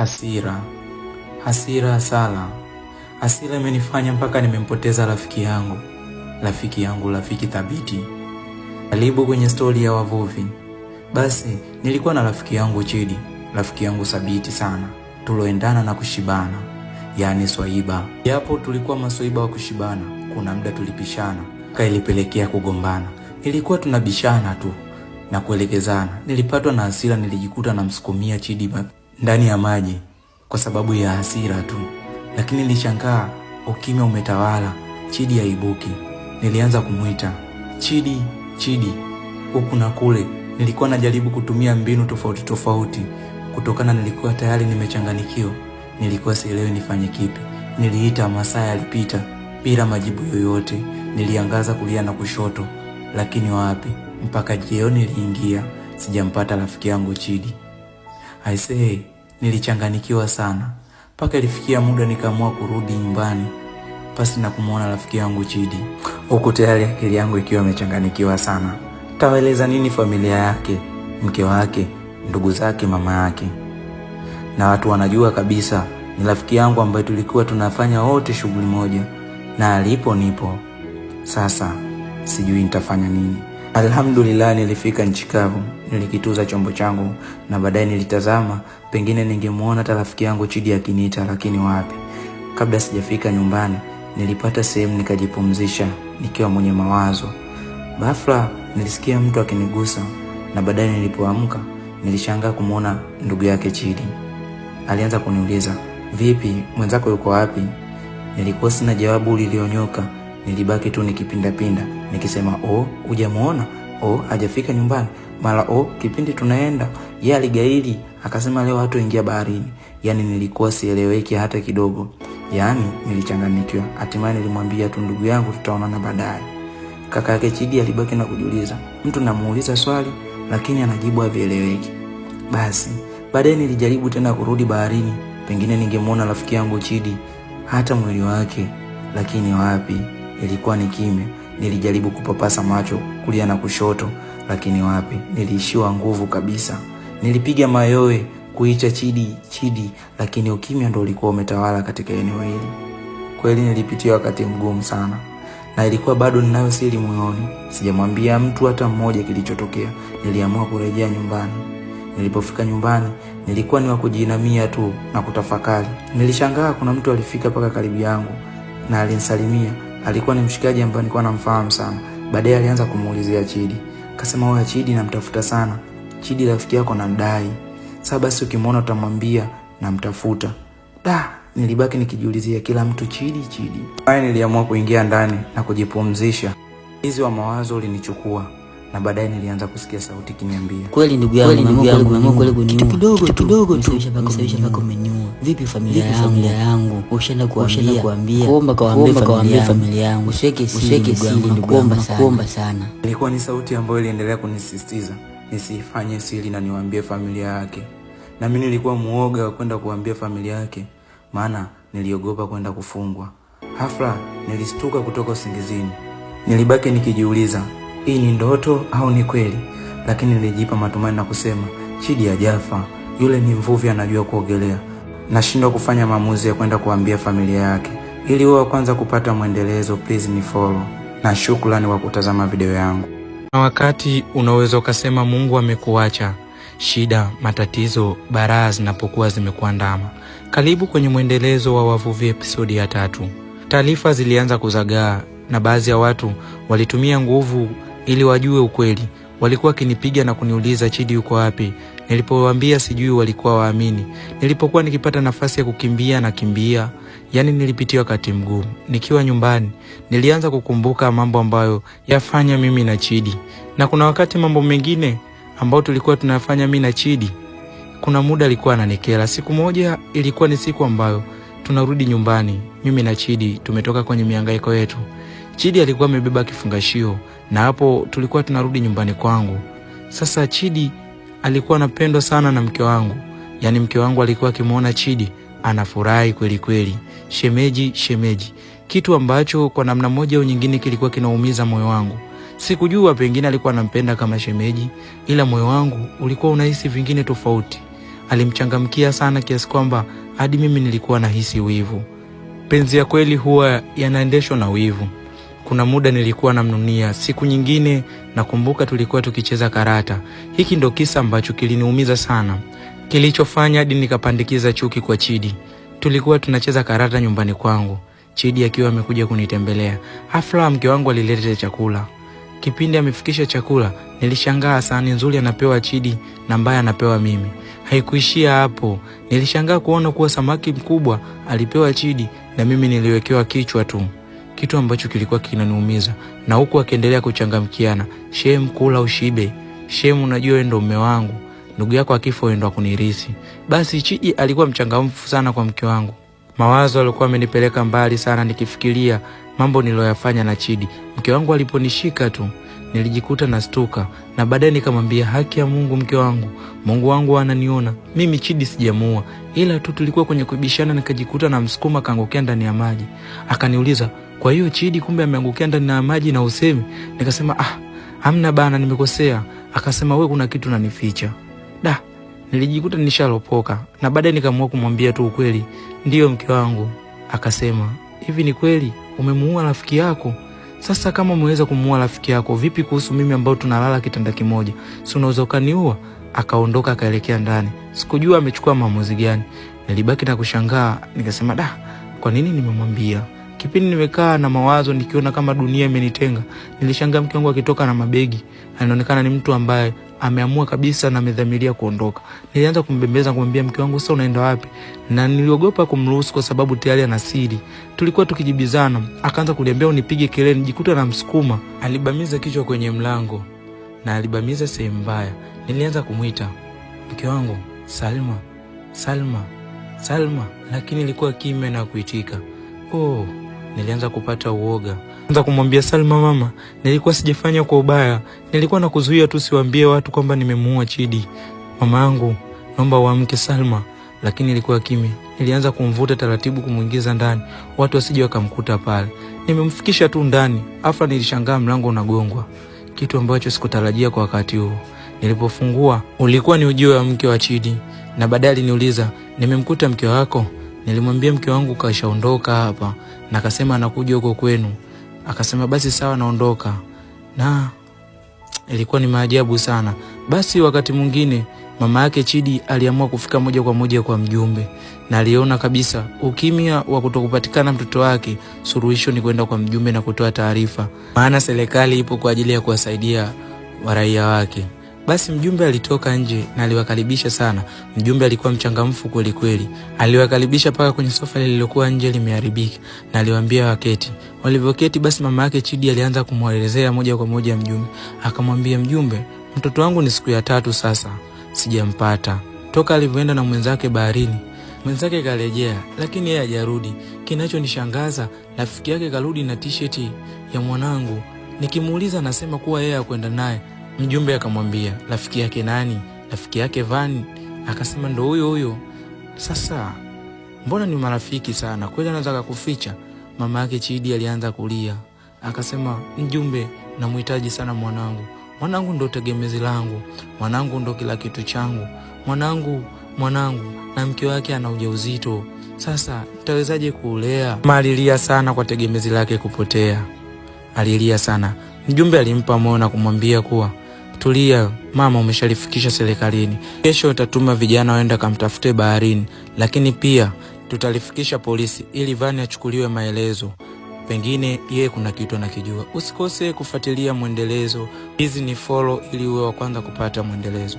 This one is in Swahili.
Hasira, hasira sana. Hasira imenifanya mpaka nimempoteza rafiki yangu, rafiki thabiti. Karibu kwenye stori ya wavuvi. Basi, nilikuwa na rafiki yangu Chidi, rafiki yangu thabiti sana, tuloendana na kushibana, yani swaiba. Japo tulikuwa maswaiba wa kushibana, kuna muda tulipishana, ilipelekea kugombana. Ilikuwa tunabishana tu na kuelekezana. Nilipatwa na hasira, nilijikuta namsukumia Chidi ndani ya maji kwa sababu ya hasira tu. Lakini nilishangaa, ukimya umetawala, Chidi haibuki. Nilianza kumuita, Chidi, Chidi, huku na kule. Nilikuwa najaribu kutumia mbinu tofauti kutokana nilikuwa tayari nimechanganikiwa. Nilikuwa sielewi nifanye kipi. Niliita, masaa yalipita bila majibu yoyote. Niliangaza kulia na kushoto, lakini wapi, mpaka jioni iliingia, sijampata rafiki yangu Chidi. Aisee, nilichanganikiwa sana. Mpaka ilifikia muda nikaamua kurudi nyumbani pasi na kumuona rafiki yangu Chidi. Huko tayari akili yangu ikiwa imechanganikiwa sana. Tawaeleza nini familia yake, mke wake, ndugu zake, mama yake? Na watu wanajua kabisa ni rafiki yangu ambaye tulikuwa tunafanya wote shughuli moja, na alipo nipo. Sasa sijui nitafanya nini. Alhamdulillah, nilifika nchi kavu. Nilikituza chombo changu na baadaye nilitazama pengine ningemuona hata rafiki yangu Chidi akiniita, lakini wapi. Kabla sijafika nyumbani, nilipata sehemu nikajipumzisha nikiwa mwenye mawazo. Ghafla nilisikia mtu akinigusa, na baadaye nilipoamka nilishangaa kumuona ndugu yake Chidi. Alianza kuniuliza, "Vipi, mwenzako yuko wapi?" Nilikuwa sina jawabu lilionyoka. Nilibaki tu nikipinda nikisema, "Oh, hujamuona? Oh, hajafika nyumbani." Mara, "Oh, kipindi tunaenda yeye aligaili akasema leo watu ingia baharini." Yani nilikuwa sieleweki hata kidogo. Yani nilichanganyikiwa. Hatimaye nilimwambia tu, "Ndugu yangu, tutaonana baadaye." Kaka yake Chidi alibaki na kujiuliza, mtu namuuliza swali lakini anajibu havieleweki. Basi baadaye nilijaribu tena kurudi baharini, pengine ningemuona rafiki yangu Chidi hata mwili wake, lakini wapi, ilikuwa ni kimya. Nilijaribu kupapasa macho kulia na kushoto, lakini wapi, niliishiwa nguvu kabisa. Nilipiga mayowe kuita Chidi, Chidi, lakini ukimya ndio ulikuwa umetawala katika eneo hili. Kweli nilipitia wakati mgumu sana, na ilikuwa bado ninayo siri moyoni. Sijamwambia mtu hata mmoja kilichotokea. Niliamua kurejea nyumbani. Nilipofika nyumbani, nilikuwa ni wa kujiinamia tu na kutafakari. Nilishangaa kuna mtu alifika paka karibu yangu na alinisalimia. Alikuwa ni mshikaji ambaye nilikuwa namfahamu sana. Baadaye alianza kumuulizia Chidi. Akasema, "Wewe Chidi namtafuta sana. Chidi rafiki yako namdai. Sasa basi ukimwona utamwambia namtafuta." Nilibaki nikijiulizia kila mtu Chidi, Chidi. Baadaye niliamua kuingia ndani na kujipumzisha. Hizi wa mawazo ulinichukua, na baadaye nilianza kusikia sauti kiniambia, "Kweli ndugu yangu, umeamua kweli kuniua. Kitu kidogo tu umesababisha mpaka umeniua. Vipi familia yangu? Ushaenda kuambia. Kuomba kawaambie familia yangu. Usiweke siri ndugu yangu, nakuomba sana." Ilikuwa ni sauti ambayo iliendelea kunisisitiza nisifanye siri na niwaambie familia yake. Na mimi nilikuwa muoga wa kwenda kuambia familia yake, maana niliogopa kwenda kufungwa. Hafla nilistuka kutoka usingizini. Nilibaki nikijiuliza, hii ni ndoto au ni kweli? Lakini nilijipa matumaini na kusema, Chidi hajafa, yule ni mvuvi anajua kuogelea. Nashindwa kufanya maamuzi ya kwenda kuambia familia yake. Ili uwe wa kwanza kupata mwendelezo, please ni follow. Na shukrani kwa kutazama video yangu. Na wakati unaweza ukasema Mungu amekuacha, shida, matatizo, balaa zinapokuwa zimekuandama. Karibu kwenye mwendelezo wa Wavuvi episodi ya 3. Taarifa zilianza kuzagaa na baadhi ya watu walitumia nguvu ili wajue ukweli. Walikuwa kinipiga na kuniuliza Chidi yuko wapi. Nilipowaambia sijui, walikuwa waamini. Nilipokuwa nikipata nafasi ya kukimbia na kimbia. Yani nilipitia wakati mgumu. Nikiwa nyumbani, nilianza kukumbuka mambo ambayo yafanya mimi na Chidi. Na kuna wakati mambo mengine ambao tulikuwa tunafanya mimi na Chidi, kuna muda alikuwa ananikera. Siku moja ilikuwa ni siku ambayo tunarudi nyumbani, mimi na Chidi tumetoka kwenye mihangaiko yetu. Chidi alikuwa amebeba kifungashio, na hapo tulikuwa tunarudi nyumbani kwangu. Sasa Chidi alikuwa anapendwa sana na mke wangu. Yani mke wangu alikuwa akimuona Chidi anafurahi kweli kweli. Shemeji. Kitu ambacho kwa namna moja au nyingine kilikuwa kinaumiza moyo wangu. Sikujua pengine alikuwa anampenda kama shemeji, ila moyo wangu ulikuwa unahisi vingine tofauti. alimchangamkia sana kiasi kwamba hadi mimi nilikuwa nahisi wivu. Penzi ya kweli huwa yanaendeshwa na wivu. Kuna muda nilikuwa namnunia, siku nyingine nakumbuka tulikuwa tukicheza karata. Hiki ndo kisa ambacho kiliniumiza sana, kilichofanya hadi nikapandikiza chuki kwa Chidi. Tulikuwa tunacheza karata nyumbani kwangu, Chidi akiwa amekuja kunitembelea. Hafla mke wangu alileta chakula. Kipindi amefikisha chakula, nilishangaa sahani nzuri anapewa Chidi na mbaya anapewa mimi. Haikuishia hapo, nilishangaa kuona kuwa samaki mkubwa alipewa Chidi na mimi niliwekewa kichwa tu. Kitu ambacho kilikuwa kinaniumiza, na huku akiendelea kuchangamkiana, "Shem, kula ushibe. Shem, unajua wewe ndo mume wangu. Ndugu yako akifa wewe ndo kunirisi." Basi Chidi alikuwa mchangamfu sana kwa mke wangu. Mawazo alikuwa amenipeleka mbali sana nikifikiria mambo niloyafanya na Chidi. Mke wangu aliponishika tu, nilijikuta na stuka, na baadaye nikamwambia, "Haki ya Mungu mke wangu, Mungu wangu ananiona. Mimi Chidi sijamuua, ila tu tulikuwa kwenye kubishana nikajikuta na msukuma kaangukia ndani ya maji." Akaniuliza, "Kwa hiyo Chidi kumbe ameangukia ndani ya maji na usemi?" Nikasema, "Hamna bana, nimekosea." Akasema, "Wewe kuna kitu unanificha." Nilijikuta nishalopoka, na baadaye nikaamua kumwambia tu ukweli, "Ndio mke wangu." Akasema, "Hivi ni kweli umemuua rafiki yako? Sasa kama umeweza kumuua rafiki yako, vipi kuhusu mimi ambao tunalala kitanda kimoja? Si unaweza ukaniua?" Akaondoka akaelekea ndani. Sikujua amechukua maamuzi gani. Nilibaki na kushangaa, nikasema, "Kwa nini nimemwambia?" Kipindi nimekaa na mawazo nikiona kama dunia imenitenga, nilishangaa mke wangu akitoka na mabegi. Anaonekana ni mtu ambaye ameamua kabisa na amedhamiria kuondoka. Nilianza kumbembeza kumwambia, "Mke wangu, sasa unaenda wapi?" Na niliogopa kumruhusu kwa sababu tayari ana siri. Tulikuwa tukijibizana, akaanza kuniambia unipige kelele, nijikuta na msukuma. Alibamiza kichwa kwenye mlango na alibamiza sehemu mbaya. Nilianza kumuita, "Mke wangu, Salma, Salma, Salma," lakini ilikuwa kimya na kuitika. Nilianza kupata uoga. Anza kumwambia, "Salma mama, nilikuwa sijafanya kwa ubaya. Nilikuwa nakuzuia tu siwaambie watu kwamba nimemuua Chidi. Mama yangu, naomba uamke Salma." Lakini ilikuwa kimya. Nilianza kumvuta taratibu kumuingiza ndani, watu wasije wakamkuta pale. Nimemfikisha tu ndani, afa nilishangaa mlango unagongwa. Kitu ambacho sikutarajia kwa wakati huo. Nilipofungua, ulikuwa ni ujio wa mke wa Chidi, na baadaye aliniuliza, "Nimemkuta mke wako?" Nilimwambia mke wangu kashaondoka hapa, na akasema anakuja huko kwenu. Akasema basi sawa, naondoka. Na ilikuwa ni maajabu sana. Basi wakati mwingine mama yake Chidi aliamua kufika moja kwa moja kwa mjumbe, na aliona kabisa ukimya wa kutokupatikana mtoto wake, suluhisho ni kwenda kwa mjumbe na kutoa taarifa, maana serikali ipo kwa ajili ya kuwasaidia raia wake. Basi mjumbe alitoka nje na aliwakaribisha sana. Mjumbe alikuwa mchangamfu kweli kweli. Aliwakaribisha paka kwenye sofa lililokuwa nje limeharibika, na aliwaambia waketi. Walivyoketi basi mama yake Chidi alianza kumwelezea moja kwa moja mjumbe. Akamwambia mjumbe, "Mtoto wangu ni siku ya 3 sasa sijampata. Toka alivyoenda na mwenzake baharini. Mwenzake karejea, lakini yeye hajarudi. Kinachonishangaza, rafiki yake karudi na t-shirt ya mwanangu. Nikimuuliza anasema kuwa yeye hakwenda naye." Mjumbe akamwambia, "Rafiki yake nani?" "Rafiki yake Vani." Akasema, "Ndo huyo." "Sasa mbona ni marafiki sana, kweli anataka kuficha?" Mama yake Chidi alianza kulia. Akasema, "Mjumbe, namuhitaji sana mwanangu. Mwanangu ndo tegemezi langu. Mwanangu ndo kila kitu changu. Mwanangu na mke wake ana ujauzito. Sasa nitawezaje kulea?" Alilia sana kwa tegemezi lake kupotea. Alilia sana. Mjumbe alimpa moyo na kumwambia kuwa, "Tulia mama, umeshalifikisha serikalini. Kesho utatuma vijana waenda kamtafute baharini, lakini pia tutalifikisha polisi ili Vani achukuliwe maelezo. Pengine yeye kuna kitu anakijua." Usikose kufuatilia mwendelezo. Hizi ni follow ili uwe wa kwanza kupata mwendelezo.